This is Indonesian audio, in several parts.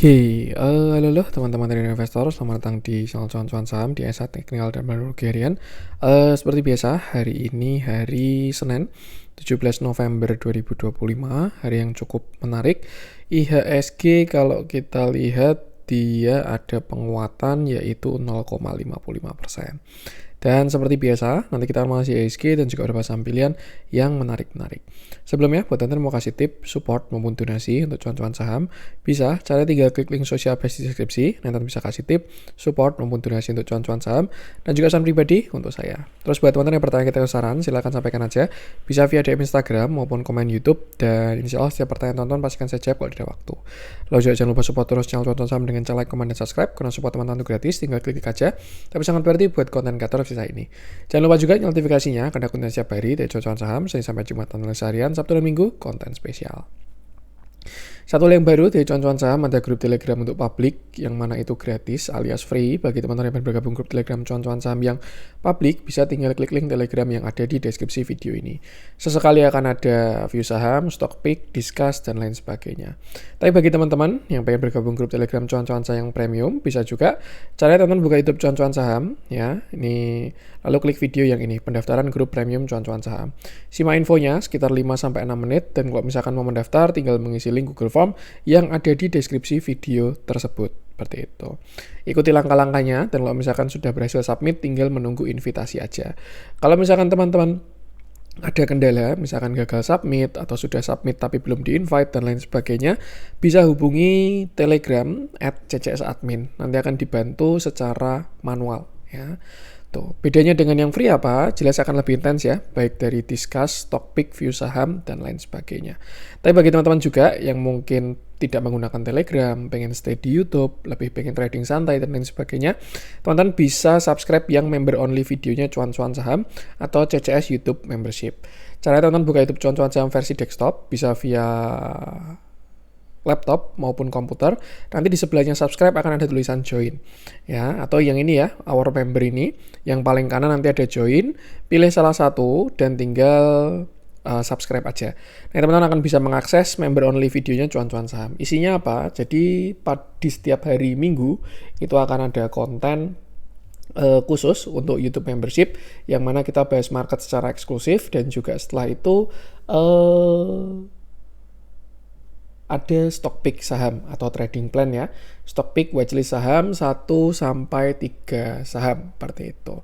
Halo teman-teman dari investor, selamat datang di channel cuan-cuan saham di Esa Teknikal dan Teknologi Harian. Seperti biasa, hari ini hari Senin, 17 November 2025, hari yang cukup menarik. IHSG kalau kita lihat dia ada penguatan yaitu 0,55%. Dan seperti biasa, nanti kita akan mengasih IHSG dan juga beberapa saham pilihan yang menarik-menarik. Sebelumnya, buat teman-teman mau kasih tip, support, maupun donasi untuk cuan-cuan saham, bisa cara tinggal klik link sosial base di deskripsi, nanti bisa kasih tip, support, maupun donasi untuk cuan-cuan saham, dan juga saran pribadi untuk saya. Terus buat teman-teman yang bertanya kita saran, silahkan sampaikan aja, bisa via DM Instagram maupun komen YouTube, dan insya Allah setiap pertanyaan tonton pastikan saya jawab kalau ada waktu. Lalu juga jangan lupa support terus channel cuan-cuan saham dengan cara like, komen, dan subscribe, karena support teman-teman itu gratis, tinggal klik aja, tapi sangat berarti buat konten kreator saya ini. Jangan lupa juga notifikasinya karena konten setiap hari dari cuan-cuan saham, Senin sampai Jumat analis harian, Sabtu dan Minggu konten spesial. Satu yang baru dari cuan-cuan saham, ada grup Telegram untuk publik yang mana itu gratis alias free. Bagi teman-teman yang bergabung grup Telegram cuan-cuan saham yang publik, bisa tinggal klik link Telegram yang ada di deskripsi video ini. Sesekali akan ada view saham, stock pick, discuss, dan lain sebagainya. Tapi bagi teman-teman yang pengen bergabung grup Telegram cuan-cuan saham yang premium, bisa juga caranya teman-teman buka YouTube cuan-cuan saham ya. Ini lalu klik video yang ini, pendaftaran grup premium cuan-cuan saham. Simak infonya sekitar 5-6 menit, dan kalau misalkan mau mendaftar tinggal mengisi link Google Form yang ada di deskripsi video tersebut. Seperti itu. Ikuti langkah-langkahnya, dan kalau misalkan sudah berhasil submit, tinggal menunggu invitasi aja. Kalau misalkan teman-teman ada kendala, misalkan gagal submit atau sudah submit tapi belum di-invite dan lain sebagainya, bisa hubungi Telegram @ccsadmin. Nanti akan dibantu secara manual ya. Tuh, bedanya dengan yang free apa? Jelas akan lebih intens ya, baik dari discuss, stock pick, view saham, dan lain sebagainya. Tapi bagi teman-teman juga yang mungkin tidak menggunakan Telegram, pengen stay di YouTube, lebih pengen trading santai, dan lain sebagainya, teman-teman bisa subscribe yang member only videonya cuan-cuan saham atau CCS YouTube membership. Caranya teman-teman buka YouTube cuan-cuan saham versi desktop, bisa via laptop maupun komputer, nanti di sebelahnya subscribe akan ada tulisan join ya, atau yang ini ya, our member ini yang paling kanan nanti ada join, pilih salah satu dan tinggal subscribe aja. Nah, teman-teman akan bisa mengakses member only videonya cuan-cuan saham. Isinya apa? Jadi di setiap hari Minggu itu akan ada konten khusus untuk YouTube membership yang mana kita bahas market secara eksklusif, dan juga setelah itu ada stock pick saham atau trading plan ya. Stock pick watchlist saham 1-3 saham seperti itu.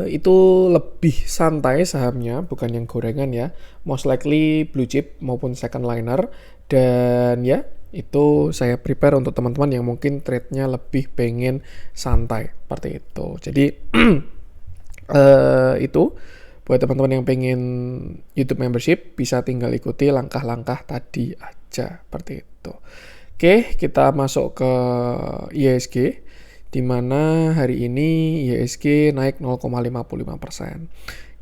Itu lebih santai sahamnya, bukan yang gorengan ya. Most likely blue chip maupun second liner, dan ya itu saya prepare untuk teman-teman yang mungkin trade-nya lebih pengen santai seperti itu. Jadi itu buat teman-teman yang pengen YouTube membership, bisa tinggal ikuti langkah-langkah tadi aja, seperti itu. Oke, kita masuk ke IHSG, di mana hari ini IHSG naik 0,55%.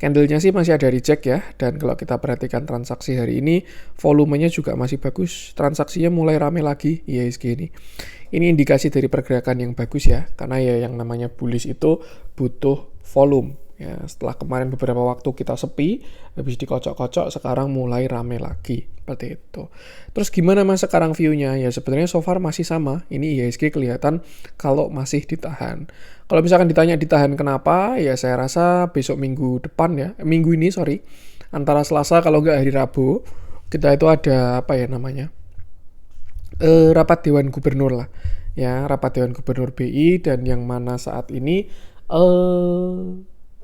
Candle-nya sih masih ada reject ya, dan kalau kita perhatikan transaksi hari ini, volumenya juga masih bagus. Transaksinya mulai rame lagi IHSG ini. Ini indikasi dari pergerakan yang bagus ya, karena ya yang namanya bullish itu butuh volume. Ya, setelah kemarin beberapa waktu kita sepi, habis dikocok-kocok, sekarang mulai rame lagi. Seperti itu. Terus gimana mas sekarang view-nya? Ya sebenarnya so far masih sama. Ini IHSG kelihatan kalau masih ditahan. Kalau misalkan ditanya ditahan kenapa, ya saya rasa besok minggu depan ya, minggu ini antara Selasa kalau nggak hari Rabu, kita itu ada apa ya namanya, rapat Dewan Gubernur lah. Ya, rapat Dewan Gubernur BI, dan yang mana saat ini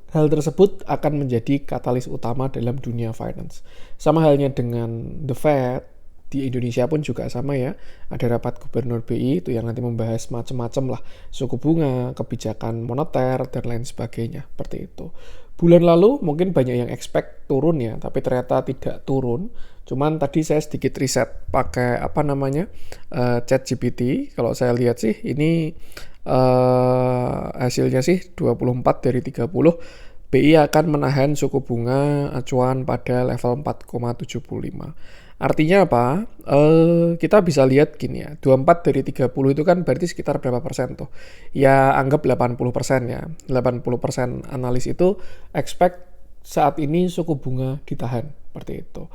hal tersebut akan menjadi katalis utama dalam dunia finance. Sama halnya dengan The Fed, di Indonesia pun juga sama ya. Ada rapat gubernur BI itu yang nanti membahas macam-macam lah, suku bunga, kebijakan moneter, dan lain sebagainya. Seperti itu. Bulan lalu mungkin banyak yang expect turun ya, tapi ternyata tidak turun. Cuman tadi saya sedikit riset pakai ChatGPT. Kalau saya lihat sih ini hasilnya sih 24 dari 30 BI akan menahan suku bunga acuan pada level 4,75. Artinya apa? Kita bisa lihat gini ya, 24 dari 30 itu kan berarti sekitar berapa persen tuh? Ya anggap 80% ya. 80% analis itu expect saat ini suku bunga ditahan, seperti itu.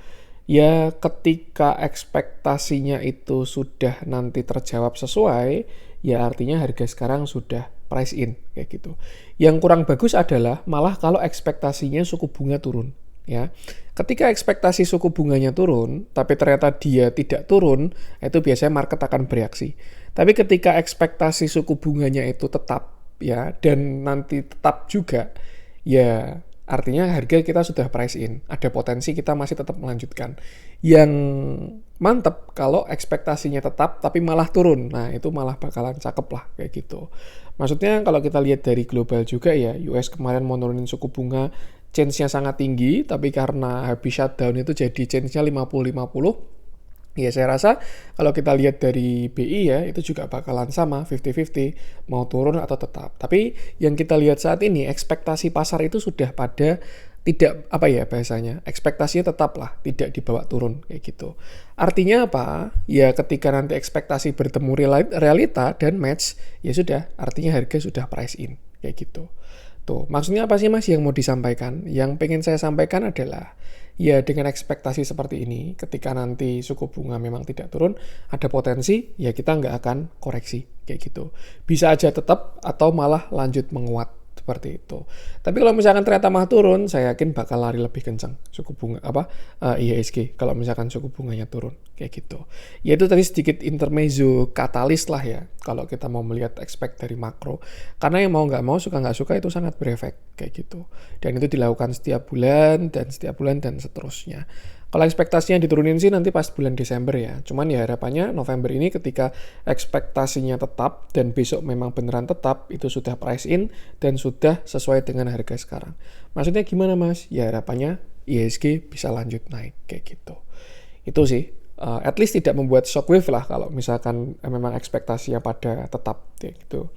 Ya ketika ekspektasinya itu sudah nanti terjawab sesuai, ya artinya harga sekarang sudah price in kayak gitu. Yang kurang bagus adalah malah kalau ekspektasinya suku bunga turun, ya. Ketika ekspektasi suku bunganya turun, tapi ternyata dia tidak turun, itu biasanya market akan bereaksi. Tapi ketika ekspektasi suku bunganya itu tetap, ya, dan nanti tetap juga, ya artinya harga kita sudah price in, ada potensi kita masih tetap melanjutkan. Yang mantep kalau ekspektasinya tetap tapi malah turun, nah itu malah bakalan cakep lah kayak gitu. Maksudnya kalau kita lihat dari global juga ya, US kemarin mau nurunin suku bunga, change-nya sangat tinggi, tapi karena habis shutdown itu jadi change-nya 50-50. Ya saya rasa kalau kita lihat dari BI ya itu juga bakalan sama 50-50 mau turun atau tetap. Tapi yang kita lihat saat ini ekspektasi pasar itu sudah pada tidak apa ya bahasanya ekspektasinya tetaplah tidak dibawa turun kayak gitu. Artinya apa? Ya ketika nanti ekspektasi bertemu realita dan match ya sudah artinya harga sudah price in kayak gitu. Tuh, maksudnya apa sih Mas yang mau disampaikan? Yang pengen saya sampaikan adalah, ya dengan ekspektasi seperti ini, ketika nanti suku bunga memang tidak turun, ada potensi, ya kita nggak akan koreksi, kayak gitu. Bisa aja tetap, atau malah lanjut menguat, seperti itu. Tapi kalau misalkan ternyata malah turun, saya yakin bakal lari lebih kencang suku bunga IHSG kalau misalkan suku bunganya turun kayak gitu. Ya itu tadi sedikit intermezzo katalis lah ya kalau kita mau melihat expect dari makro. Karena yang mau nggak mau suka nggak suka itu sangat berefek kayak gitu. Dan itu dilakukan setiap bulan dan seterusnya. Kalau ekspektasinya diturunin sih nanti pas bulan Desember ya. Cuman ya harapannya November ini ketika ekspektasinya tetap dan besok memang beneran tetap, itu sudah price in dan sudah sesuai dengan harga sekarang. Maksudnya gimana Mas? Ya harapannya IHSG bisa lanjut naik kayak gitu. Itu sih. At least tidak membuat shockwave lah kalau misalkan memang ekspektasinya pada tetap kayak gitu.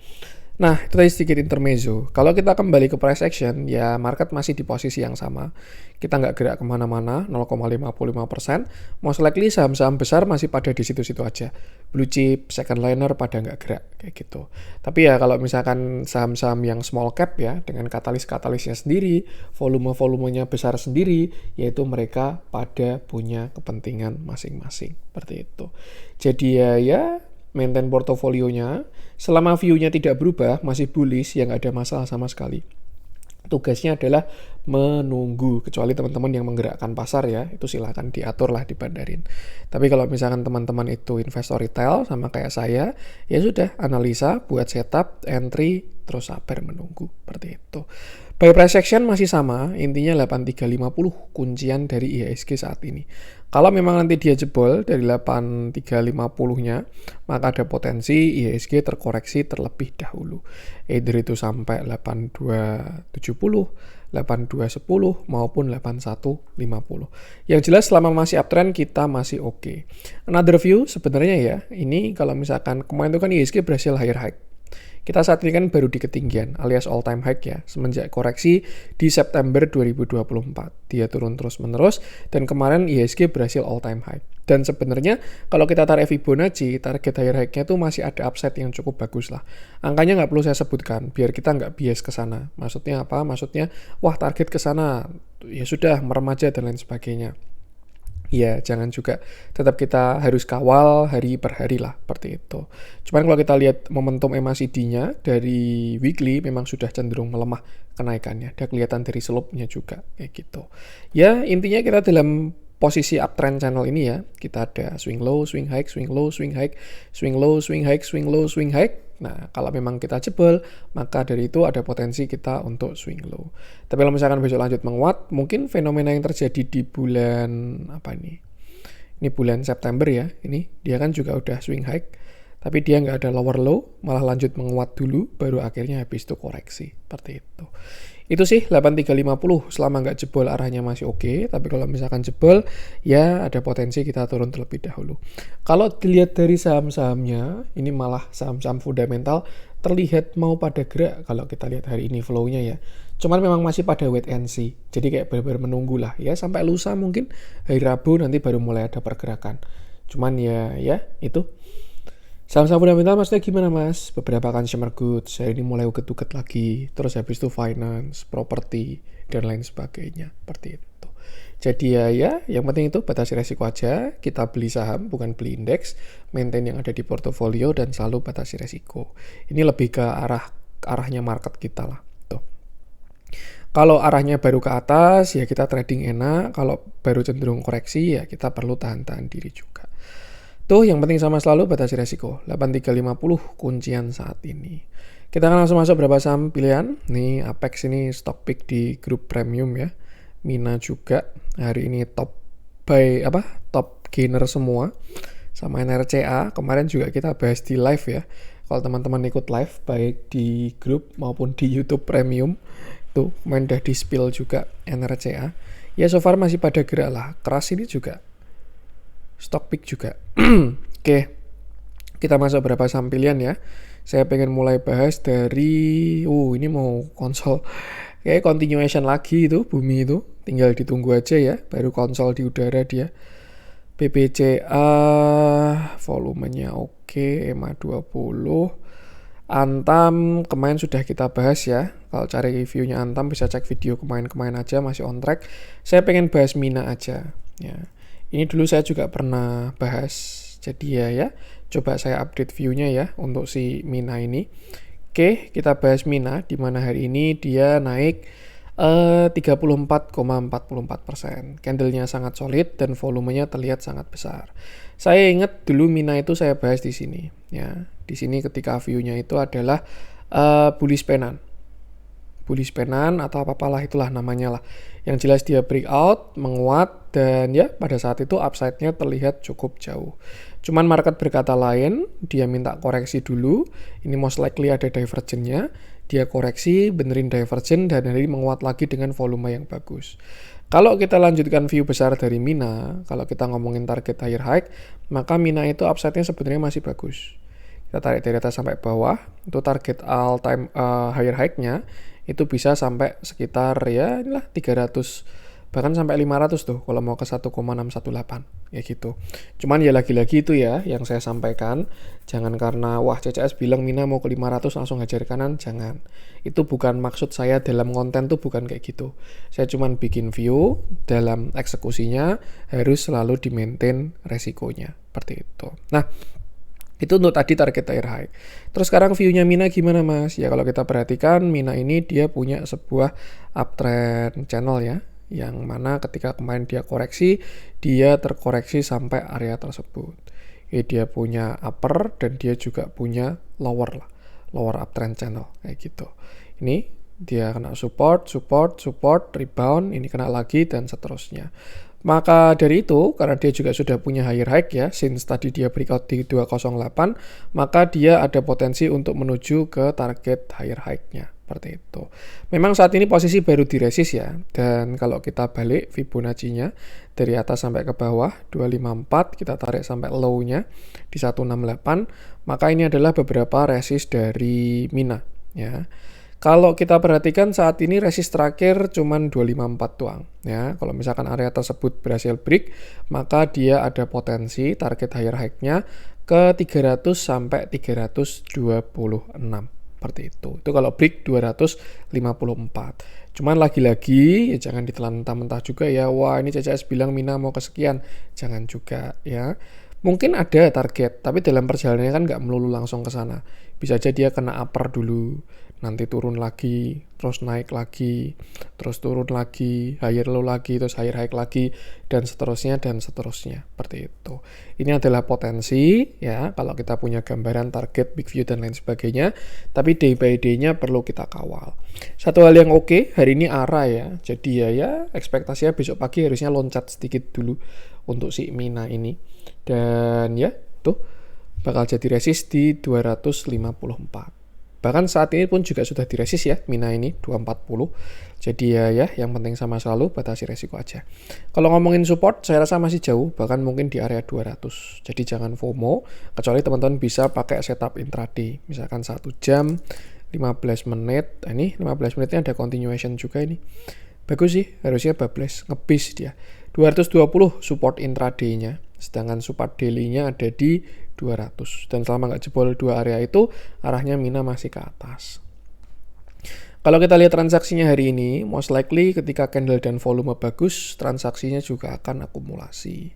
Nah, itu tadi sedikit intermezzo. Kalau kita kembali ke price action, ya market masih di posisi yang sama. Kita nggak gerak kemana-mana, 0,55%. Most likely saham-saham besar masih pada di situ-situ aja. Blue chip, second liner pada nggak gerak, kayak gitu. Tapi ya kalau misalkan saham-saham yang small cap ya, dengan katalis-katalisnya sendiri, volume-volumenya besar sendiri, yaitu mereka pada punya kepentingan masing-masing. Seperti itu. Jadi ya maintain portofolionya, selama view-nya tidak berubah, masih bullish, yang ada masalah sama sekali. Tugasnya adalah menunggu, kecuali teman-teman yang menggerakkan pasar ya, itu silahkan diatur lah, dibandarin. Tapi kalau misalkan teman-teman itu investor retail, sama kayak saya, ya sudah, analisa, buat setup, entry, terus sabar menunggu, seperti itu. Buy price action masih sama, intinya 8350 kuncian dari IHSG saat ini. Kalau memang nanti dia jebol dari 8350-nya, maka ada potensi IHSG terkoreksi terlebih dahulu. Either itu sampai 8270, 8210 maupun 8150. Yang jelas selama masih uptrend kita masih oke. Another view sebenarnya ya, ini kalau misalkan kemarin itu kan IHSG berhasil higher high. Kita saat ini kan baru di ketinggian alias all time high ya, semenjak koreksi di September 2024. Dia turun terus-menerus dan kemarin IHSG berhasil all time high. Dan sebenarnya kalau kita tarik Fibonacci, target higher high-nya tuh masih ada upside yang cukup bagus lah. Angkanya nggak perlu saya sebutkan, biar kita nggak bias ke sana. Maksudnya apa? Maksudnya, wah target ke sana, ya sudah meremaja dan lain sebagainya. Ya jangan juga, tetap kita harus kawal hari per hari lah, seperti itu. Cuman kalau kita lihat momentum MACD-nya dari weekly memang sudah cenderung melemah kenaikannya. Ada kelihatan dari slope-nya juga kayak gitu. Ya intinya kita dalam posisi uptrend channel ini ya, kita ada swing low, swing high, swing low, swing high, swing low, swing high, swing low, swing high. Nah, kalau memang kita jebol, maka dari itu ada potensi kita untuk swing low. Tapi kalau misalkan besok lanjut menguat, mungkin fenomena yang terjadi di bulan apa ini? Ini bulan September ya, ini dia kan juga udah swing high, tapi dia nggak ada lower low, malah lanjut menguat dulu, baru akhirnya habis itu koreksi, seperti itu. Itu sih 8350, selama nggak jebol arahnya masih oke, tapi kalau misalkan jebol, ya ada potensi kita turun terlebih dahulu. Kalau dilihat dari saham-sahamnya, ini malah saham-saham fundamental terlihat mau pada gerak kalau kita lihat hari ini flow-nya ya. Cuman memang masih pada wait and see, jadi kayak benar-benar menunggu lah ya, sampai lusa mungkin hari Rabu nanti baru mulai ada pergerakan. Cuman ya itu. Saham-saham fundamental maksudnya gimana Mas? Beberapa consumer goods, hari ini mulai uget-uget lagi, terus habis itu finance, property, dan lain sebagainya, seperti itu. Jadi ya yang penting itu batasi resiko aja, kita beli saham bukan beli indeks, maintain yang ada di portofolio dan selalu batasi resiko. Ini lebih ke arahnya market kita lah. Tuh. Kalau arahnya baru ke atas ya kita trading enak, kalau baru cenderung koreksi ya kita perlu tahan-tahan diri juga. Tuh yang penting sama selalu batasi resiko. 8350 kuncian saat ini. Kita akan langsung masuk berapa saham pilihan. Nih Apex ini stock pick di grup premium ya. Mina juga hari ini top gainer semua. Sama NRCA kemarin juga kita bahas di live ya. Kalau teman-teman ikut live baik di grup maupun di YouTube premium tuh main udah di spill juga NRCA. Ya so far masih pada gerak lah. Keras ini juga stock pick juga. Oke. Kita masuk berapa saham pilihan ya. Saya pengen mulai bahas dari ini mau konsol kayak continuation lagi itu bumi itu. Tinggal ditunggu aja ya, baru konsol di udara dia. BBCA volumenya oke, EMA 20. Antam kemarin sudah kita bahas ya. Kalau cari reviewnya Antam bisa cek video kemarin aja masih on track. Saya pengen bahas Mina aja ya. Ini dulu saya juga pernah bahas. Jadi ya coba saya update view-nya ya untuk si Mina ini. Oke, kita bahas Mina di mana hari ini dia naik 34,44%. Candle-nya sangat solid dan volumenya terlihat sangat besar. Saya ingat dulu Mina itu saya bahas di sini ya. Di sini ketika view-nya itu adalah bullish penan. Bullish penan atau apalah itulah namanya lah. Yang jelas dia breakout, menguat dan ya pada saat itu upside-nya terlihat cukup jauh. Cuman market berkata lain, dia minta koreksi dulu. Ini most likely ada divergence-nya. Dia koreksi, benerin divergence dan hari ini menguat lagi dengan volume yang bagus. Kalau kita lanjutkan view besar dari Mina, kalau kita ngomongin target higher high, maka Mina itu upside-nya sebenarnya masih bagus. Kita tarik dari atas sampai bawah, itu target all time higher high-nya itu bisa sampai sekitar ya inilah 300 bahkan sampai 500 tuh kalau mau ke 1,618 ya gitu. Cuman ya lagi-lagi itu ya yang saya sampaikan, jangan karena wah CCS bilang Mina mau ke 500 langsung hajar kanan, jangan. Itu bukan maksud saya dalam konten tuh bukan kayak gitu. Saya cuman bikin view, dalam eksekusinya harus selalu di-maintain resikonya seperti itu. Nah, itu untuk tadi target higher high. Terus sekarang view-nya Mina gimana mas? Ya kalau kita perhatikan Mina ini dia punya sebuah uptrend channel ya. Yang mana ketika kemarin dia koreksi, dia terkoreksi sampai area tersebut. Dia punya upper dan dia juga punya lower uptrend channel kayak gitu. Ini dia kena support, rebound, ini kena lagi dan seterusnya. Maka dari itu, karena dia juga sudah punya higher high ya, since tadi dia breakout di 208, maka dia ada potensi untuk menuju ke target higher high-nya. Seperti itu. Memang saat ini posisi baru diresist ya, dan kalau kita balik Fibonacci-nya dari atas sampai ke bawah 254, kita tarik sampai low-nya di 168, maka ini adalah beberapa resist dari Mina ya. Kalau kita perhatikan saat ini resist terakhir cuman 254 doang ya. Kalau misalkan area tersebut berhasil break, maka dia ada potensi target higher high-nya ke 300 sampai 326. Seperti itu kalau break 254. Cuman lagi-lagi ya jangan ditelan mentah-mentah juga ya. Wah ini CCS bilang Mina mau kesekian, jangan juga ya. Mungkin ada target, tapi dalam perjalanannya kan nggak melulu langsung ke sana. Bisa aja dia kena upper dulu, nanti turun lagi, terus naik lagi, terus turun lagi, higher low lagi, terus higher high lagi, dan seterusnya. Seperti itu. Ini adalah potensi ya, kalau kita punya gambaran target, big view, dan lain sebagainya. Tapi day by day-nya perlu kita kawal. Satu hal yang oke, hari ini ARA ya. Jadi ya ekspektasinya besok pagi harusnya loncat sedikit dulu untuk si Mina ini. Dan ya, tuh bakal jadi resist di 254. Bahkan saat ini pun juga sudah diresist ya, Mina ini 240. Jadi ya yang penting sama selalu batasi resiko aja. Kalau ngomongin support, saya rasa masih jauh, bahkan mungkin di area 200. Jadi jangan FOMO, kecuali teman-teman bisa pakai setup intraday. Misalkan 1 jam, 15 menit. Nah, ini 15 menitnya ada continuation juga ini. Bagus sih, harusnya bablas, ngebis dia. 220 support intraday-nya. Sedangkan support daily-nya ada di 200. Dan selama nggak jebol dua area itu, arahnya Mina masih ke atas. Kalau kita lihat transaksinya hari ini, most likely ketika candle dan volume bagus, transaksinya juga akan akumulasi.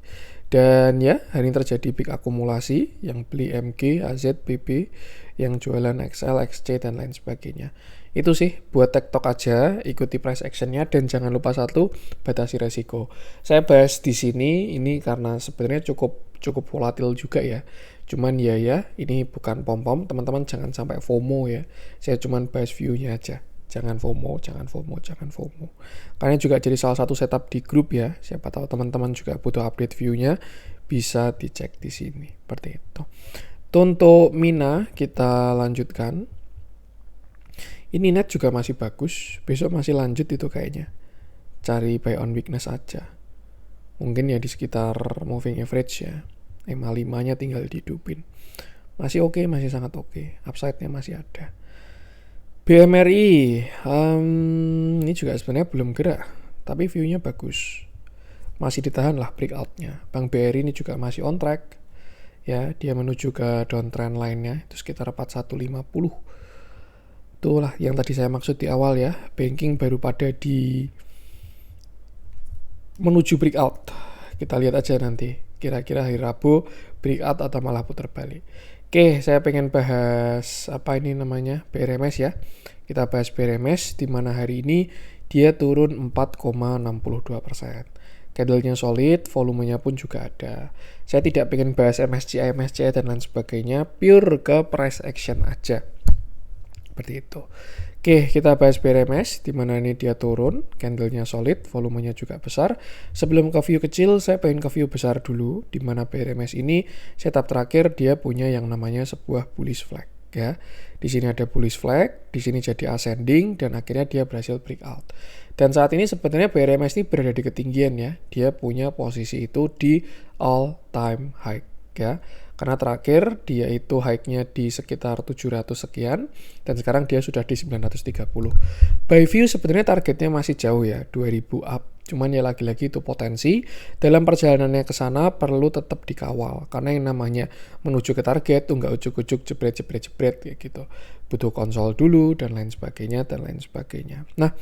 Dan ya, hari ini terjadi big akumulasi, yang beli MG, AZ, BB, yang jualan XL, XC, dan lain sebagainya. Itu sih buat TikTok aja, ikuti price actionnya, dan jangan lupa satu, batasi resiko. Saya bahas di sini ini karena sebenarnya cukup volatil juga ya. Cuman ya ini bukan pom-pom, teman-teman jangan sampai FOMO ya. Saya cuman bahas view-nya aja. Jangan FOMO. Karena juga jadi salah satu setup di grup ya. Siapa tahu teman-teman juga butuh update view-nya, bisa dicek di sini. Seperti itu. Untuk Mina kita lanjutkan. Ini net juga masih bagus, besok masih lanjut itu kayaknya. Cari buy on weakness aja. Mungkin ya di sekitar moving average ya. MA5-nya tinggal dihidupin. Masih oke, masih sangat oke. Upside-nya masih ada. BMRI, ini juga sebenarnya belum gerak, tapi view-nya bagus. Masih ditahan lah breakout-nya. Bank BRI ini juga masih on track. Ya, dia menuju ke downtrend line-nya, itu sekitar 4150. Itulah yang tadi saya maksud di awal ya, banking baru pada di menuju breakout. Kita lihat aja nanti, kira-kira hari Rabu breakout atau malah putar balik. Oke, saya pengen bahas apa ini namanya, BRMS ya. Kita bahas BRMS di mana hari ini dia turun 4,62%. Candle-nya solid, volumenya pun juga ada. Saya tidak pengen bahas MSCI dan lain sebagainya, pure ke price action aja. Seperti itu. Oke, kita bahas BRMS di mana ini dia turun, candle-nya solid, volumenya juga besar. Sebelum ke view kecil, saya pengen ke view besar dulu di mana BRMS ini setup terakhir dia punya yang namanya sebuah bullish flag ya. Di sini ada bullish flag, di sini jadi ascending dan akhirnya dia berhasil breakout. Dan saat ini sebenarnya BRMS ini berada di ketinggian ya. Dia punya posisi itu di all time high ya. Karena terakhir dia itu high-nya di sekitar 700 sekian dan sekarang dia sudah di 930. By view sebenarnya targetnya masih jauh ya, 2000 up. Cuman ya lagi-lagi itu potensi. Dalam perjalanannya ke sana perlu tetap dikawal karena yang namanya menuju ke target tuh nggak ujuk-ujuk jebret kayak gitu. Butuh konsol dulu dan lain sebagainya. Nah,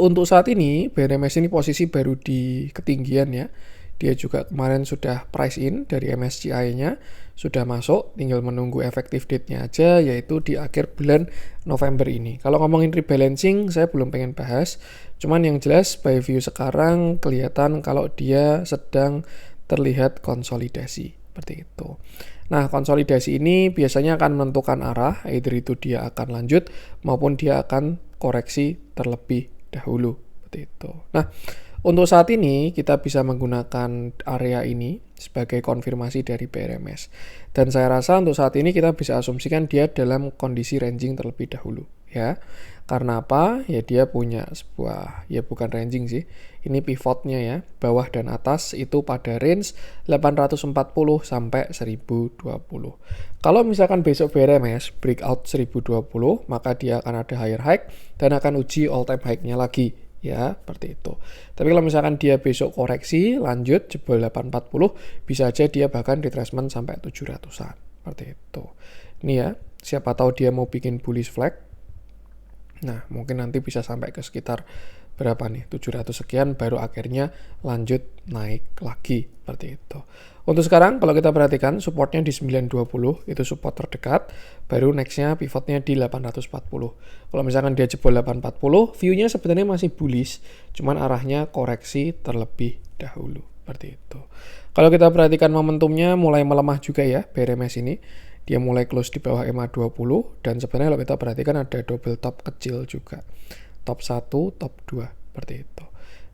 untuk saat ini BRMS ini posisi baru di ketinggian ya. Dia juga kemarin sudah price in dari MSCI-nya, sudah masuk, tinggal menunggu effective date-nya aja, yaitu di akhir bulan November ini. Kalau ngomongin rebalancing, saya belum pengen bahas, cuman yang jelas by view sekarang kelihatan kalau dia sedang terlihat konsolidasi, seperti itu. Nah, konsolidasi ini biasanya akan menentukan arah, either itu dia akan lanjut, maupun dia akan koreksi terlebih dahulu, seperti itu. Nah, untuk saat ini kita bisa menggunakan area ini sebagai konfirmasi dari BRMS. Dan saya rasa untuk saat ini kita bisa asumsikan dia dalam kondisi ranging terlebih dahulu ya. Karena apa? Ya dia punya sebuah, ya bukan ranging sih. Ini pivotnya ya, bawah dan atas itu pada range 840 sampai 1020. Kalau misalkan besok BRMS breakout 1020, maka dia akan ada higher high dan akan uji all time high-nya lagi. Ya, seperti itu. Tapi kalau misalkan dia besok koreksi, lanjut jebol 840, bisa aja dia bahkan retracement sampai 700-an. Seperti itu. Ini ya, siapa tahu dia mau bikin bullish flag. Nah, mungkin nanti bisa sampai ke sekitar berapa nih? 700 sekian, baru akhirnya lanjut naik lagi. Seperti itu. Untuk sekarang, kalau kita perhatikan, supportnya di 920, itu support terdekat, baru nextnya pivotnya di 840. Kalau misalkan dia jebol 840, view-nya sebenarnya masih bullish, cuman arahnya koreksi terlebih dahulu. Seperti itu. Kalau kita perhatikan momentumnya mulai melemah juga ya, BRMS ini. Dia mulai close di bawah MA20, dan sebenarnya kalau kita perhatikan ada double top kecil juga. Top 1, top 2, seperti itu.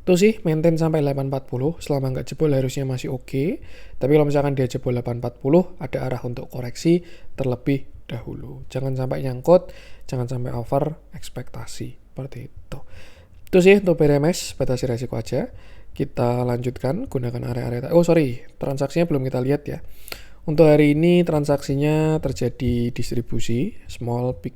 Itu sih maintain sampai 840, selama nggak jebol harusnya masih oke. Tapi kalau misalkan dia jebol 840, ada arah untuk koreksi terlebih dahulu. Jangan sampai nyangkut, jangan sampai over ekspektasi. Seperti itu. Itu sih untuk BRMS, batasi resiko aja. Kita lanjutkan, gunakan area-area. Transaksinya belum kita lihat ya. Untuk hari ini transaksinya terjadi distribusi, small, big.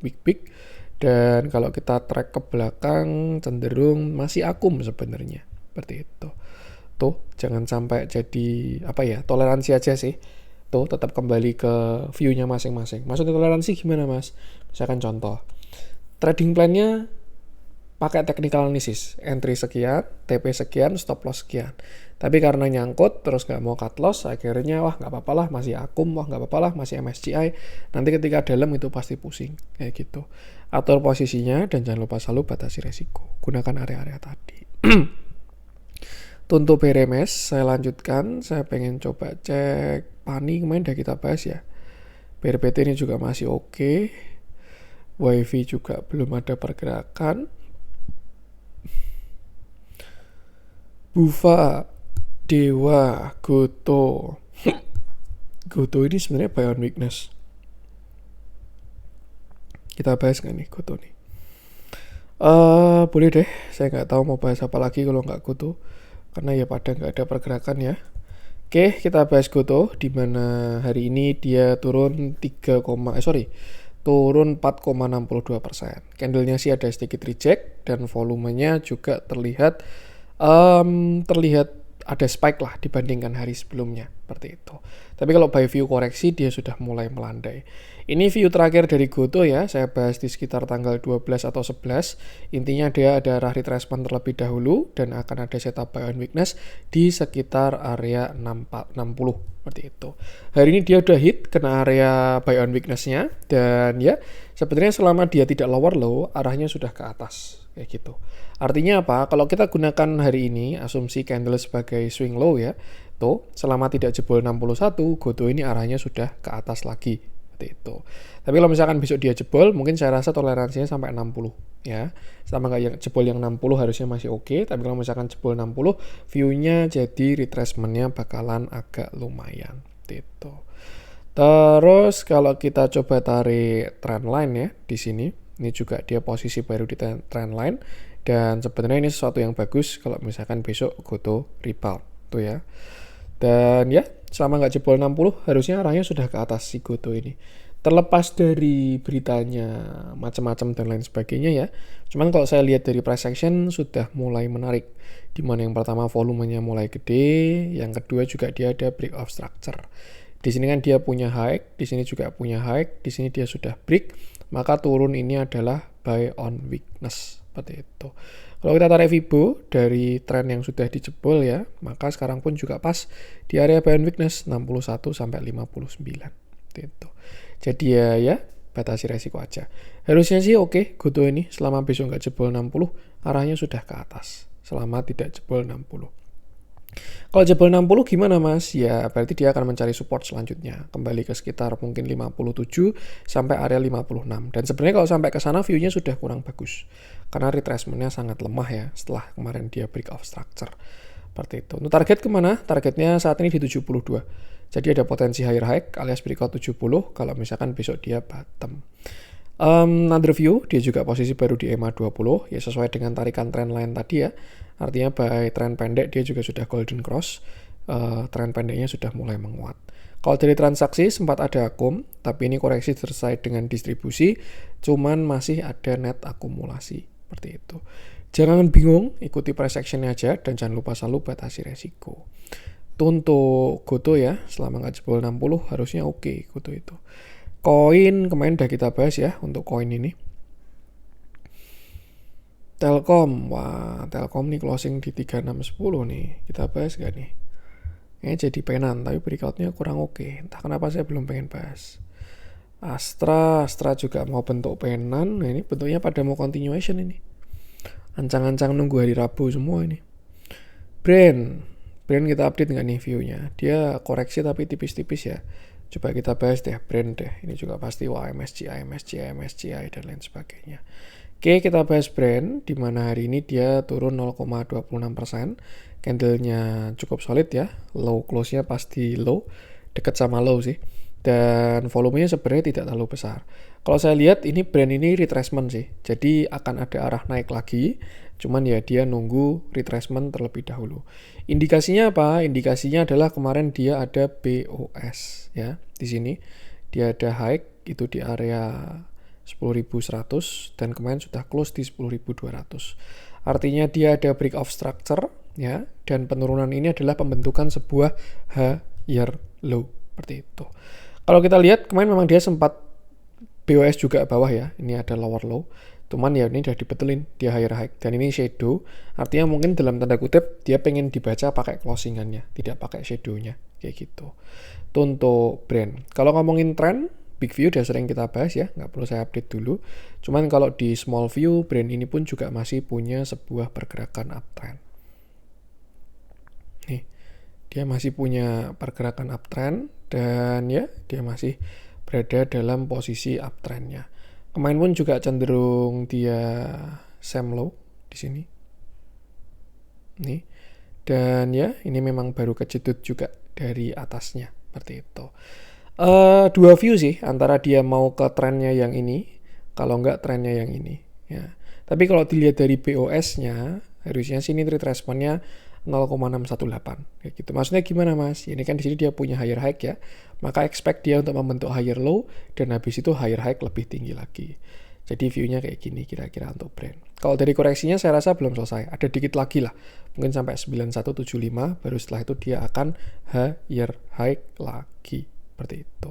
Dan kalau kita track ke belakang cenderung masih akum sebenarnya. Seperti itu. Tuh, jangan sampai jadi toleransi aja sih. Tuh, tetap kembali ke view-nya masing-masing. Maksudnya toleransi gimana, Mas? Misalkan contoh. Trading plan-nya pakai technical analysis, entry sekian, TP sekian, stop loss sekian. Tapi karena nyangkut, terus nggak mau cut loss, akhirnya wah nggak apa-apa lah, masih akum, wah nggak apa-apa lah, masih MSCI. Nanti ketika dalam itu pasti pusing, kayak gitu. Atur posisinya, dan jangan lupa selalu batasi resiko. Gunakan area-area tadi. Untuk BRMS, saya lanjutkan, saya pengen coba cek PANI, kemarin udah kita bahas ya. BRPT ini juga masih oke. WiFi juga belum ada pergerakan. Bufa, Dewa, Goto. Goto ini sebenarnya buy on weakness. Kita bahas nggak nih Goto nih? Boleh deh. Saya nggak tahu mau bahas apa lagi kalau nggak Goto, karena ya pada nggak ada pergerakan ya. Oke, kita bahas Goto, di mana hari ini dia turun turun 4,62%. Candlenya sih ada sedikit reject, dan volumenya juga terlihat ada spike lah dibandingkan hari sebelumnya, seperti itu. Tapi kalau by view koreksi dia sudah mulai melandai. Ini view terakhir dari Goto ya, saya bahas di sekitar tanggal 12 atau 11. Intinya dia ada arah retracement terlebih dahulu dan akan ada setup buy on weakness di sekitar area 60 seperti itu. Hari ini dia udah hit kena area buy on weakness-nya, dan ya sebenarnya selama dia tidak lower low, arahnya sudah ke atas kayak gitu. Artinya apa? Kalau kita gunakan hari ini asumsi candle sebagai swing low ya, tuh selama tidak jebol 61, Goto ini arahnya sudah ke atas lagi seperti itu. Tapi kalau misalkan besok dia jebol, mungkin saya rasa toleransinya sampai 60 ya. Selama nggak yang jebol yang 60 harusnya masih oke. Tapi kalau misalkan jebol 60, view-nya jadi retracement-nya bakalan agak lumayan gitu. Terus kalau kita coba tarik trend line ya di sini, ini juga dia posisi baru di trend line, dan sebenarnya ini sesuatu yang bagus kalau misalkan besok Goto rebound tuh ya. Dan ya selama nggak jebol 60 harusnya arahnya sudah ke atas si Goto ini. Terlepas dari beritanya macam-macam dan lain sebagainya ya. Cuman kalau saya lihat dari price action sudah mulai menarik. Dimana yang pertama volumenya mulai gede, yang kedua juga dia ada break of structure. Di sini kan dia punya high, di sini juga punya high, di sini dia sudah break, maka turun ini adalah buy on weakness seperti itu. Kalau kita tarik Fibo dari tren yang sudah dijebol ya, maka sekarang pun juga pas di area buy on weakness 61 sampai 59 gitu. Jadi ya batasi resiko aja. Harusnya sih oke Goto ini selama besok nggak jebol 60, arahnya sudah ke atas selama tidak jebol 60. Kalau jebol 60 gimana mas? Ya berarti dia akan mencari support selanjutnya, kembali ke sekitar mungkin 57 sampai area 56. Dan sebenarnya kalau sampai ke sana view-nya sudah kurang bagus, karena retracement-nya sangat lemah ya setelah kemarin dia break of structure. Seperti itu. Untuk target kemana? Targetnya saat ini di 72. Jadi ada potensi higher high alias breakout 70 kalau misalkan besok dia bottom. Another view, dia juga posisi baru di EMA 20 ya, sesuai dengan tarikan trend line tadi ya. Artinya by trend pendek dia juga sudah golden cross, trend pendeknya sudah mulai menguat. Kalau dari transaksi sempat ada akum, tapi ini koreksi selesai dengan distribusi, cuman masih ada net akumulasi seperti itu. Jangan bingung, ikuti price action-nya aja, dan jangan lupa selalu batasi resiko. Untuk Goto ya, selama nggak jebol 60 harusnya oke Goto itu. Koin kemarin udah kita bahas ya untuk koin ini. Telkom, wah Telkom nih closing di 3610 nih. Kita bahas gak nih? Jadi penan, tapi breakout-nya kurang oke. Entah kenapa saya belum pengen bahas. Astra juga mau bentuk penan. Nah ini bentuknya pada mau continuation ini. Ancang-ancang nunggu hari Rabu semua ini. Brand kita update nggak nih view-nya? Dia koreksi tapi tipis-tipis ya. Coba kita bahas deh brand deh. Ini juga pasti wah MSCI dan lain sebagainya. Oke, kita bahas brand, di mana hari ini dia turun 0,26%. Candle-nya cukup solid ya. Low close-nya pasti low, dekat sama low sih. Dan volumenya sebenarnya tidak terlalu besar. Kalau saya lihat ini brand ini retracement sih. Jadi akan ada arah naik lagi. Cuman ya dia nunggu retracement terlebih dahulu. Indikasinya apa? Indikasinya adalah kemarin dia ada BOS ya. Di sini dia ada high itu di area 10.100 dan kemarin sudah close di 10.200. Artinya dia ada break of structure ya, dan penurunan ini adalah pembentukan sebuah higher low seperti itu. Kalau kita lihat kemarin memang dia sempat BOS juga bawah ya. Ini ada lower low. Cuman ya ini udah dibetulin, dia higher high. Dan ini shadow, artinya mungkin dalam tanda kutip dia pengen dibaca pakai closingannya, tidak pakai shadownya, kayak gitu. Itu untuk brand. Kalau ngomongin trend, big view udah sering kita bahas ya, nggak perlu saya update dulu. Cuman kalau di small view, brand ini pun juga masih punya sebuah pergerakan uptrend. Nih, dia masih punya pergerakan uptrend dan ya dia masih berada dalam posisi uptrendnya. Kemarin pun juga cenderung dia same low di sini. Nih. Dan ya, ini memang baru kejedut juga dari atasnya seperti itu. Dua view sih antara dia mau ke trennya yang ini, kalau enggak trennya yang ini. Ya. Tapi kalau dilihat dari BOS-nya, harusnya sini trade responnya 0,618 kayak gitu. Maksudnya gimana Mas? Ini kan di sini dia punya higher high ya. Maka expect dia untuk membentuk higher low dan habis itu higher high lebih tinggi lagi. Jadi view-nya kayak gini kira-kira untuk brand. Kalau dari koreksinya saya rasa belum selesai. Ada dikit lagi lah. Mungkin sampai 9175 baru setelah itu dia akan higher high lagi. Seperti itu.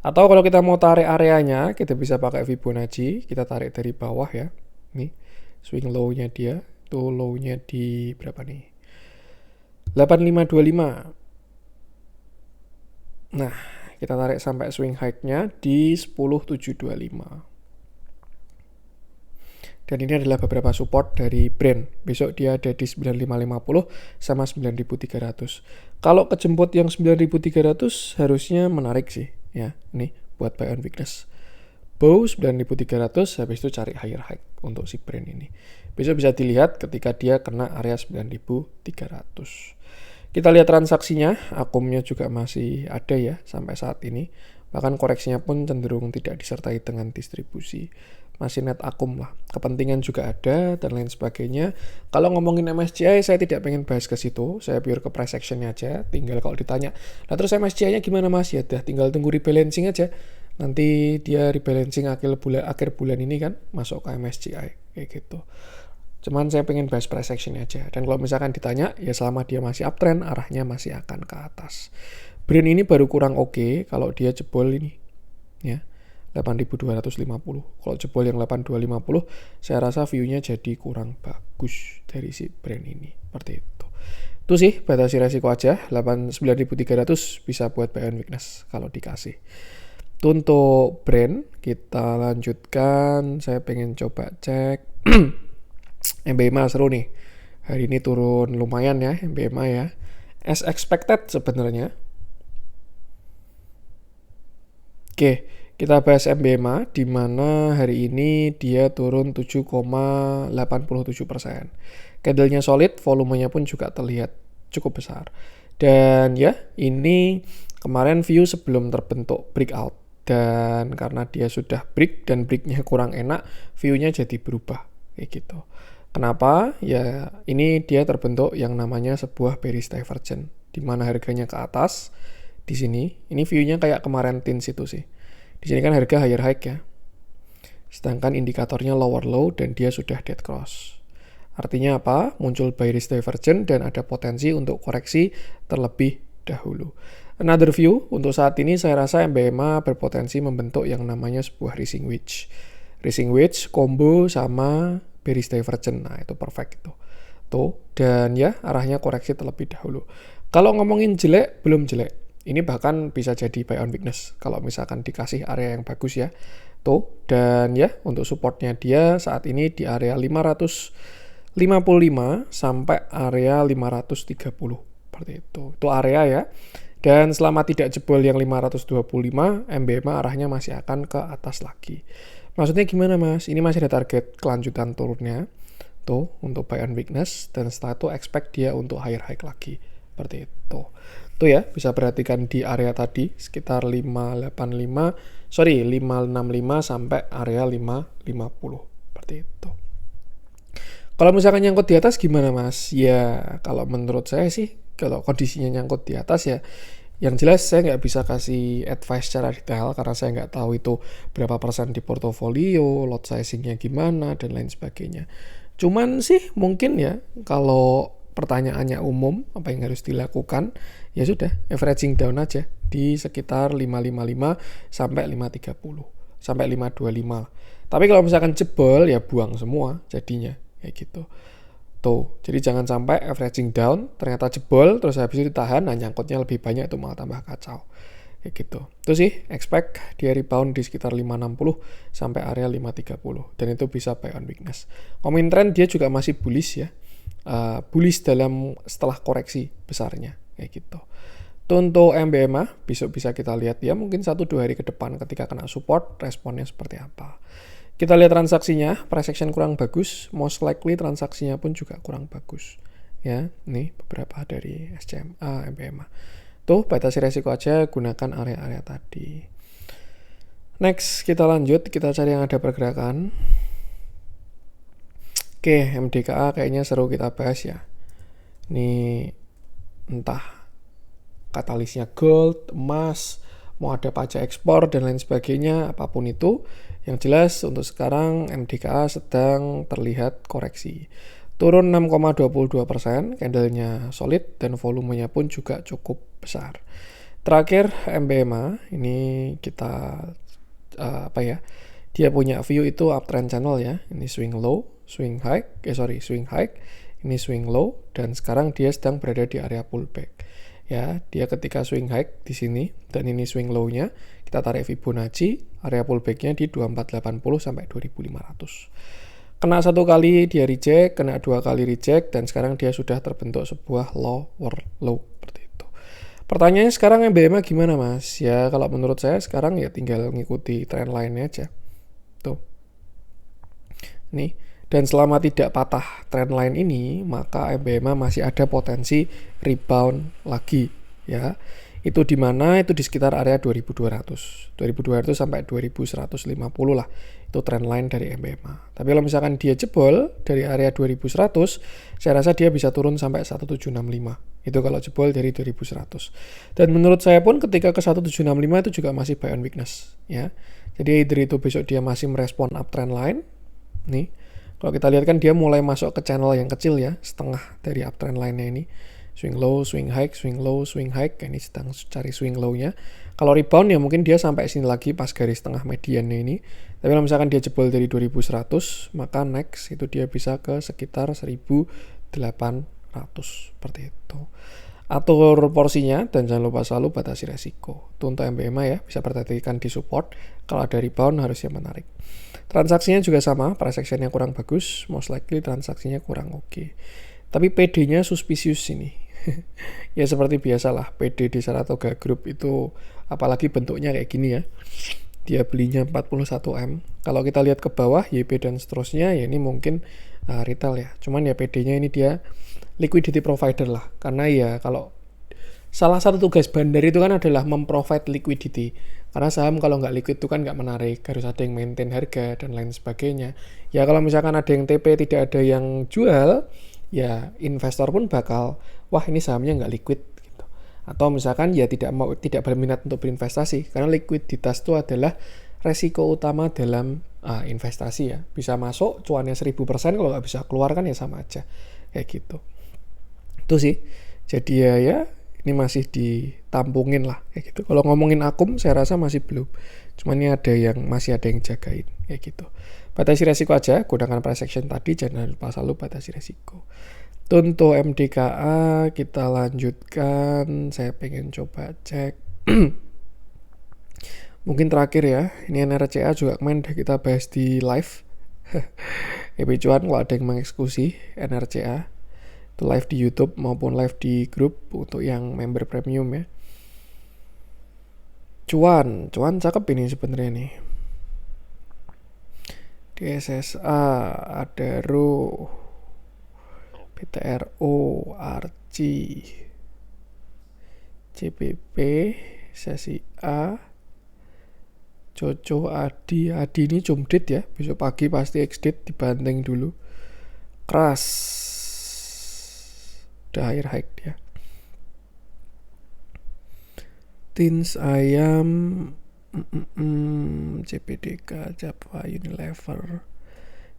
Atau kalau kita mau tarik areanya, kita bisa pakai Fibonacci. Kita tarik dari bawah ya. Nih, swing low-nya dia. Tuh low-nya di berapa nih? 8525. Nah, kita tarik sampai swing high-nya di 10725. Dan ini adalah beberapa support dari brand. Besok dia ada di 9550 sama 9300. Kalau kejemput yang 9300 harusnya menarik sih ya. Ini buat buy on weakness. Bow 9300, habis itu cari higher high untuk si brand ini. Besok bisa dilihat ketika dia kena area 9300. Kita lihat transaksinya, akumnya juga masih ada ya sampai saat ini. Bahkan koreksinya pun cenderung tidak disertai dengan distribusi. Masih net akum lah. Kepentingan juga ada dan lain sebagainya. Kalau ngomongin MSCI saya tidak pengen bahas ke situ. Saya pure ke price actionnya aja. Tinggal kalau ditanya, nah terus MSCI-nya gimana Mas? Ya tinggal tunggu rebalancing aja. Nanti dia rebalancing akhir bulan ini kan masuk ke MSCI kayak gitu. Cuman saya pengen bahas price action aja. Dan kalau misalkan ditanya, ya selama dia masih uptrend, arahnya masih akan ke atas. Brand ini baru kurang oke kalau dia jebol ini. Ya, 8.250. Kalau jebol yang 8.250, saya rasa view-nya jadi kurang bagus dari si brand ini. Seperti itu. Itu sih batasi resiko aja. 9.300 bisa buat buy on weakness kalau dikasih. Itu untuk brand. Kita lanjutkan. Saya pengen coba cek. MBMA seru nih. Hari ini turun lumayan ya MBMA ya. As expected sebenarnya. Oke, kita bahas MBMA di mana hari ini dia turun 7,87%. Candle-nya solid, volumenya pun juga terlihat cukup besar. Dan ya, ini kemarin view sebelum terbentuk breakout. Dan karena dia sudah break dan breaknya kurang enak, view-nya jadi berubah kayak gitu. Kenapa? Ya ini dia terbentuk yang namanya sebuah bearish divergence di mana harganya ke atas. Di sini, ini view-nya kayak kemarin tins itu sih. Di sini kan harga higher high ya. Sedangkan indikatornya lower low dan dia sudah dead cross. Artinya apa? Muncul bearish divergence dan ada potensi untuk koreksi terlebih dahulu. Another view, untuk saat ini saya rasa MBMA berpotensi membentuk yang namanya sebuah rising wedge. Rising wedge combo sama bearish divergence, nah itu perfect itu. Tuh, dan ya arahnya koreksi terlebih dahulu. Kalau ngomongin jelek, belum jelek. Ini bahkan bisa jadi buy on weakness kalau misalkan dikasih area yang bagus ya. Tuh, dan ya untuk supportnya dia saat ini di area 555 sampai area 530 seperti itu. Itu area ya. Dan selama tidak jebol yang 525, MBMA arahnya masih akan ke atas lagi. Maksudnya gimana Mas? Ini masih ada target kelanjutan turunnya. Tuh, untuk buy on weakness. Dan setelah itu expect dia untuk higher high lagi. Seperti itu. Tuh ya, bisa perhatikan di area tadi. Sekitar 565 sampai area 550. Seperti itu. Kalau misalkan nyangkut di atas gimana Mas? Ya, kalau menurut saya sih, kalau kondisinya nyangkut di atas ya, yang jelas saya nggak bisa kasih advice secara detail karena saya nggak tahu itu berapa persen di portofolio, lot sizingnya gimana, dan lain sebagainya. Cuman sih mungkin ya kalau pertanyaannya umum, apa yang harus dilakukan, ya sudah averaging down aja di sekitar 555 sampai 530. sampai 525 lah. Tapi kalau misalkan jebol ya buang semua jadinya kayak gitu. Tuh, jadi jangan sampai averaging down ternyata jebol terus habis itu ditahan, nah nyangkutnya lebih banyak itu malah tambah kacau. Kayak gitu. Itu sih expect dia rebound di sekitar 560 sampai area 530 dan itu bisa buy on weakness. Komen trend dia juga masih bullish ya. Bullish dalam setelah koreksi besarnya kayak gitu. Untuk MBMA besok bisa kita lihat ya mungkin 1-2 hari ke depan ketika kena support responnya seperti apa. Kita lihat transaksinya, price action kurang bagus, most likely transaksinya pun juga kurang bagus. Ya, nih beberapa dari SCMA, MBMA. Tuh, batasi resiko aja, gunakan area-area tadi. Next, kita lanjut, kita cari yang ada pergerakan. Oke, MDKA kayaknya seru kita bahas ya. Ini entah katalisnya gold, emas, mau ada pajak ekspor dan lain sebagainya, apapun itu. Yang jelas untuk sekarang MDKA sedang terlihat koreksi. Turun 6,22%, candlenya solid dan volumenya pun juga cukup besar. Terakhir MBMA, ini kita dia punya view itu uptrend channel ya. Ini swing low, swing high, swing high, ini swing low dan sekarang dia sedang berada di area pullback. Ya, dia ketika swing high di sini dan ini swing low-nya, kita tarik Fibonacci, area pullback-nya di 2480 sampai 2500. Kena satu kali dia reject, kena dua kali reject dan sekarang dia sudah terbentuk sebuah lower low seperti itu. Pertanyaannya sekarang MBMA gimana Mas? Ya kalau menurut saya sekarang ya tinggal ngikuti trend line-nya aja. Tuh. Nih. Dan selama tidak patah trend line ini, maka MBMA masih ada potensi rebound lagi ya. Itu di mana? Itu di sekitar area 2200. 2200 sampai 2150 lah. Itu trend line dari MBMA. Tapi kalau misalkan dia jebol dari area 2100, saya rasa dia bisa turun sampai 1765. Itu kalau jebol dari 2100. Dan menurut saya pun ketika ke 1765 itu juga masih buy on weakness ya. Jadi either itu besok dia masih merespon uptrend line. Nih. Kalau kita lihat kan dia mulai masuk ke channel yang kecil ya, setengah dari uptrend line-nya ini. Swing low, swing high, swing low, swing high. Ini sedang cari swing low-nya. Kalau rebound ya mungkin dia sampai sini lagi pas garis tengah mediannya ini. Tapi kalau misalkan dia jebol dari 2100, maka next itu dia bisa ke sekitar 1800 seperti itu. Atur porsinya dan jangan lupa selalu batasi resiko. Itu untuk MBMA ya, bisa perhatikan di support. Kalau ada rebound harusnya menarik. Transaksinya juga sama, price action-nya kurang bagus, most likely transaksinya kurang oke. Tapi PD-nya suspicious ini. Ya seperti biasalah, PD di Saratoga Group itu apalagi bentuknya kayak gini ya. Dia belinya 41M. Kalau kita lihat ke bawah, YP dan seterusnya, ya ini mungkin retail ya. Cuman ya PD-nya ini dia liquidity provider lah. Karena ya kalau salah satu tugas bandar itu kan adalah memprovide liquidity. Karena saham kalau nggak liquid itu kan nggak menarik, harus ada yang maintain harga dan lain sebagainya. Ya kalau misalkan ada yang TP tidak ada yang jual, ya investor pun bakal, wah ini sahamnya nggak liquid gitu. Atau misalkan ya tidak berminat untuk berinvestasi, karena likuiditas itu adalah resiko utama dalam investasi ya. Bisa masuk cuannya 1000%, kalau nggak bisa keluar kan ya sama aja kayak gitu. Itu sih. Jadi ya ini masih ditampungin lah kayak gitu. Kalau ngomongin akum saya rasa masih belum. Cuman ini masih ada yang jagain kayak gitu. Batasi resiko aja, gunakan price action tadi, jangan lupa selalu batasi resiko. Untuk MDKA kita lanjutkan. Saya pengen coba cek. Mungkin terakhir ya. Ini NRCA juga kemarin udah kita bahas di live. Cuan kalau ada yang mengeksekusi NRCA. Itu live di YouTube maupun live di grup untuk yang member premium ya. Cuan cakep ini sebenarnya nih. DSSA, Adaro, PTRO, RC, CPP, Sesi A, Jojo, Adi ini jumdit ya. Besok pagi pasti exit, dibanting dulu. Keras. Udah air high dia. Tins Ayam, CPDK, Java, Unilever.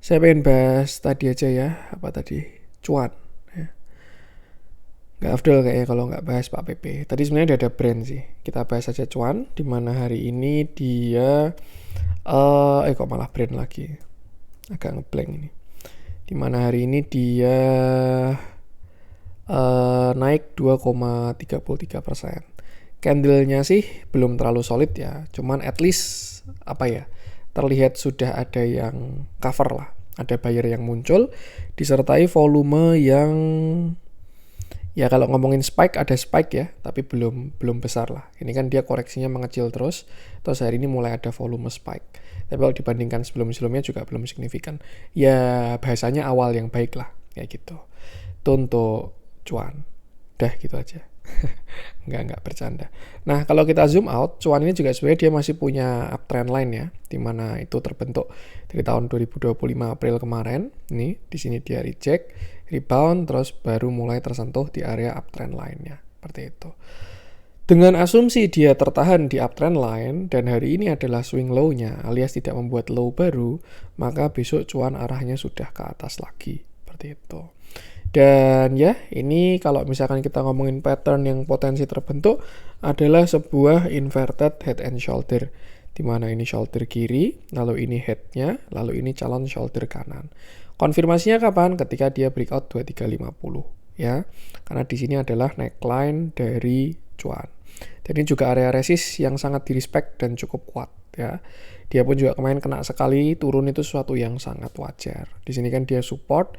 Saya pengen bahas tadi aja ya, apa tadi? Cuan ya. Nggak afdol kayaknya kalau nggak bahas Pak PP. Tadi sebenarnya ada brand sih. Kita bahas aja cuan, di mana hari ini dia Kok malah brand lagi, agak ngeblank ini. Dimana hari ini dia naik 2,33%. Candle-nya sih belum terlalu solid ya, cuman at least terlihat sudah ada yang cover lah, ada buyer yang muncul, disertai volume yang ya kalau ngomongin spike ada spike ya, tapi belum besar lah. Ini kan dia koreksinya mengecil terus hari ini mulai ada volume spike. Tapi kalau dibandingkan sebelum-sebelumnya juga belum signifikan. Ya bahasanya awal yang baik lah, kayak gitu. Itu untuk cuan. Udah gitu aja. Enggak bercanda. Nah, kalau kita zoom out, cuan ini juga sebenarnya dia masih punya uptrend line ya, dimana itu terbentuk dari tahun 2025 April kemarin. Nih, di sini dia reject, rebound, terus baru mulai tersentuh di area uptrend line-nya. Seperti itu. Dengan asumsi dia tertahan di uptrend line dan hari ini adalah swing low-nya alias tidak membuat low baru, maka besok cuan arahnya sudah ke atas lagi. Seperti itu. Dan ya, ini kalau misalkan kita ngomongin pattern yang potensi terbentuk adalah sebuah inverted head and shoulder. Dimana ini shoulder kiri, lalu ini head-nya, lalu ini calon shoulder kanan. Konfirmasinya kapan? Ketika dia breakout 2350 ya. Karena di sini adalah neckline dari cuan. Dan ini juga area resist yang sangat direspect dan cukup kuat ya. Dia pun juga kemarin kena sekali, turun itu sesuatu yang sangat wajar. Di sini kan dia support,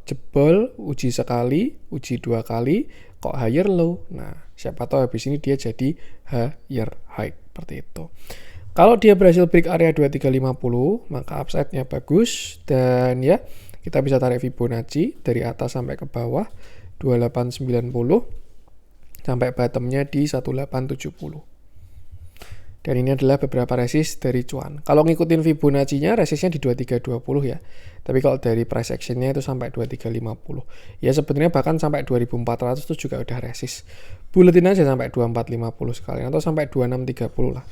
jebol, uji sekali, uji 2 kali, kok higher low. Nah, siapa tahu habis ini dia jadi higher high, seperti itu. Kalau dia berhasil break area 2350, maka upside-nya bagus dan ya, kita bisa tarik Fibonacci dari atas sampai ke bawah 2890 sampai bottom-nya di 1870. Dan ini adalah beberapa resist dari cuan. Kalau ngikutin Fibonacci-nya, resistnya di 2320 ya. Tapi kalau dari price action-nya itu sampai 2350. Ya sebenarnya bahkan sampai 2400 itu juga udah resist. Buletin aja sampai 2450 sekalian atau sampai 2630 lah.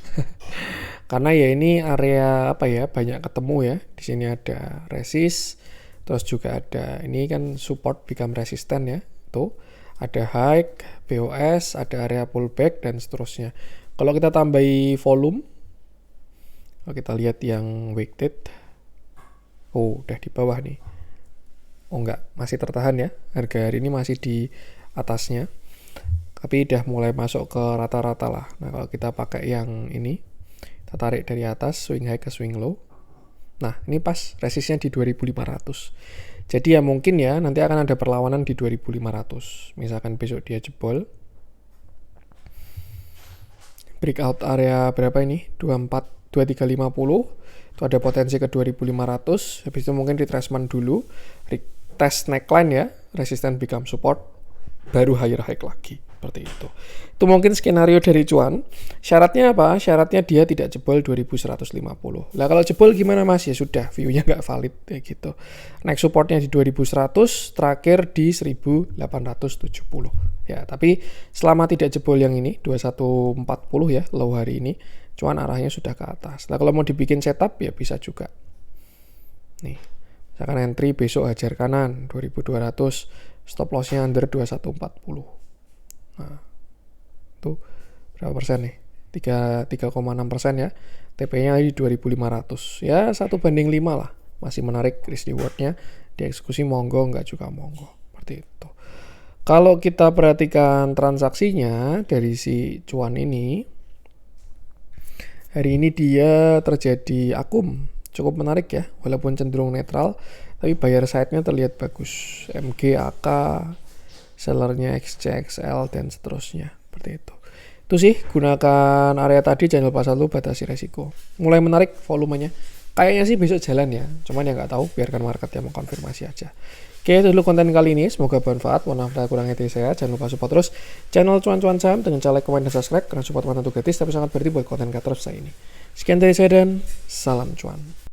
Karena ya ini area banyak ketemu ya. Di sini ada resist, terus juga ada ini kan support become resistant ya. Tuh, ada high, BOS, ada area pullback dan seterusnya. Kalau kita tambahi volume, kalau kita lihat yang weighted, udah di bawah nih. Enggak, masih tertahan ya. Harga hari ini masih di atasnya. Tapi udah mulai masuk ke rata-rata lah. Nah, kalau kita pakai yang ini, kita tarik dari atas, swing high ke swing low. Nah, ini pas resistnya di 2500. Jadi ya mungkin ya, nanti akan ada perlawanan di 2500. Misalkan besok dia jebol. Breakout area berapa ini? 2350. Itu ada potensi ke 2500. Habis itu mungkin retracement dulu. Retest neckline ya. Resistance become support. Baru higher high lagi. Seperti itu. Itu mungkin skenario dari cuan. Syaratnya apa? Syaratnya dia tidak jebol 2150. Lah kalau jebol gimana mas? Ya sudah, view-nya nggak valid kayak gitu. Next supportnya di 2100, terakhir di 1870. Ya, tapi selama tidak jebol yang ini 2140 ya, low hari ini, cuan arahnya sudah ke atas. Nah, kalau mau dibikin setup ya bisa juga. Nih. Misalkan entry besok hajar kanan 2200, stop loss-nya under 2140. Nah, tuh berapa persen nih? 3,6% ya. TP-nya di 2500. Ya 1:5 lah. Masih menarik risk reward-nya. Dieksekusi monggo, enggak juga monggo. Seperti itu. Kalau kita perhatikan transaksinya dari si cuan ini, hari ini dia terjadi akum. Cukup menarik ya, walaupun cenderung netral, tapi buyer side-nya terlihat bagus. MG, AK, sellernya XC, XL, dan seterusnya. Seperti itu. Itu sih, gunakan area tadi, jangan lupa selalu batasi resiko. Mulai menarik volumenya. Kayaknya sih besok jalan ya, cuman ya nggak tahu, biarkan market yang mengkonfirmasi aja. Oke, itu dulu konten kali ini. Semoga bermanfaat. Mohon maaf kurangnya dari saya. Jangan lupa support terus channel Cuan-Cuan Saham dengan cara like, komen, dan subscribe. Karena support mantan itu gratis, tapi sangat berarti buat konten kreator saya ini. Sekian dari saya dan salam cuan.